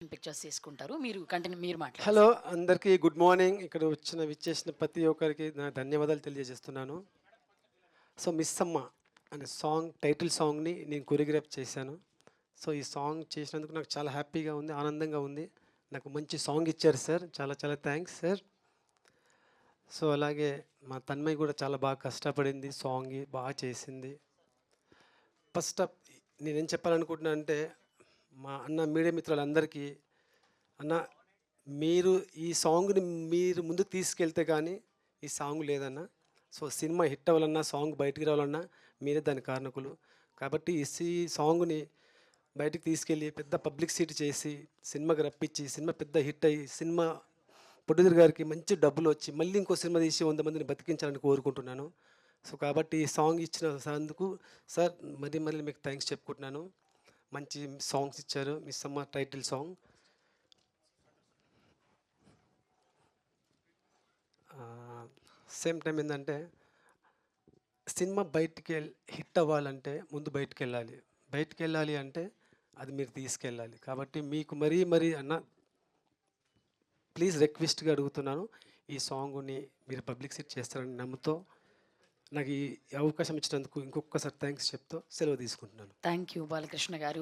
Pictures తీసుకుంటారు. మీరు continue మీరు హలో మాట్లాడండి. అందరికీ గుడ్ మార్నింగ్. ఇక్కడ విచ్చేసిన ప్రతి ఒక్కరికి నా ధన్యవాదాలు తెలియజేస్తున్నాను. సో, 'మిస్ అమ్మ' అనే సాంగ్ టైటిల్ సాంగ్‌ని నేను కొరియోగ్రాఫ్ చేశాను. సో, ఈ సాంగ్ చేసినందుకు నాకు చాలా హ్యాపీగా ఉంది, ఆనందంగా ఉంది. నాకు మంచి సాంగ్ ఇచ్చారు సార్. చాలా చాలా థాంక్స్ సార్. సో, అలాగే మా తన్మయ్ కూడా చాలా బాగా కష్టపడింది. సాంగ్ బాగా చేసింది. ఫస్ట్ ఆఫ్ నేనేం చెప్పాలనుకుంటున్నానంటే, మా అన్న మీడియా మిత్రులందరికీ అన్న మీరు ఈ సాంగ్‌ని మీరు ముందుకు తీసుకెళ్తే కానీ ఈ సాంగ్ లేదన్న. సో, సినిమా హిట్ అవ్వాలన్నా, సాంగ్ బయటికి రావాలన్నా మీరే దానికి కారణకులు. కాబట్టి ఈ సాంగ్‌ని బయటికి తీసుకెళ్ళి పెద్ద పబ్లిసిటీ చేసి, సినిమాకి రప్పించి, సినిమా పెద్ద హిట్ అయ్యి, సినిమా ప్రొడ్యూసర్ గారికి మంచి డబ్బులొచ్చి, మళ్ళీ ఇంకో సినిమా తీసి 100 మందిని బతికించాలని కోరుకుంటున్నాను. సో, కాబట్టి ఈ సాంగ్ ఇచ్చినందుకు సార్ మళ్ళీ మళ్ళీ మీకు థాంక్స్ చెప్పుకుంటున్నాను. మంచి సాంగ్స్ ఇచ్చారు. 'మిస్ అమ్మ' టైటిల్ సాంగ్. సేమ్ టైం ఏందంటే, సినిమా హిట్ అవ్వాలంటే ముందు బయటికెళ్ళాలి. బయటికెళ్ళాలి అంటే అది మీరు తీసుకెళ్ళాలి. కాబట్టి మీకు మరీ మరీ అన్న ప్లీజ్ రిక్వెస్ట్‌గా అడుగుతున్నాను. ఈ సాంగ్‌ని మీరు పబ్లిసిటీ చేస్తారని నమ్ముతూ, నాకు ఈ అవకాశం ఇచ్చినందుకు ఇంకొక్కసారి థాంక్స్ చెప్తూ సెలవు తీసుకుంటున్నాను. థ్యాంక్ యూ బాలకృష్ణ గారు.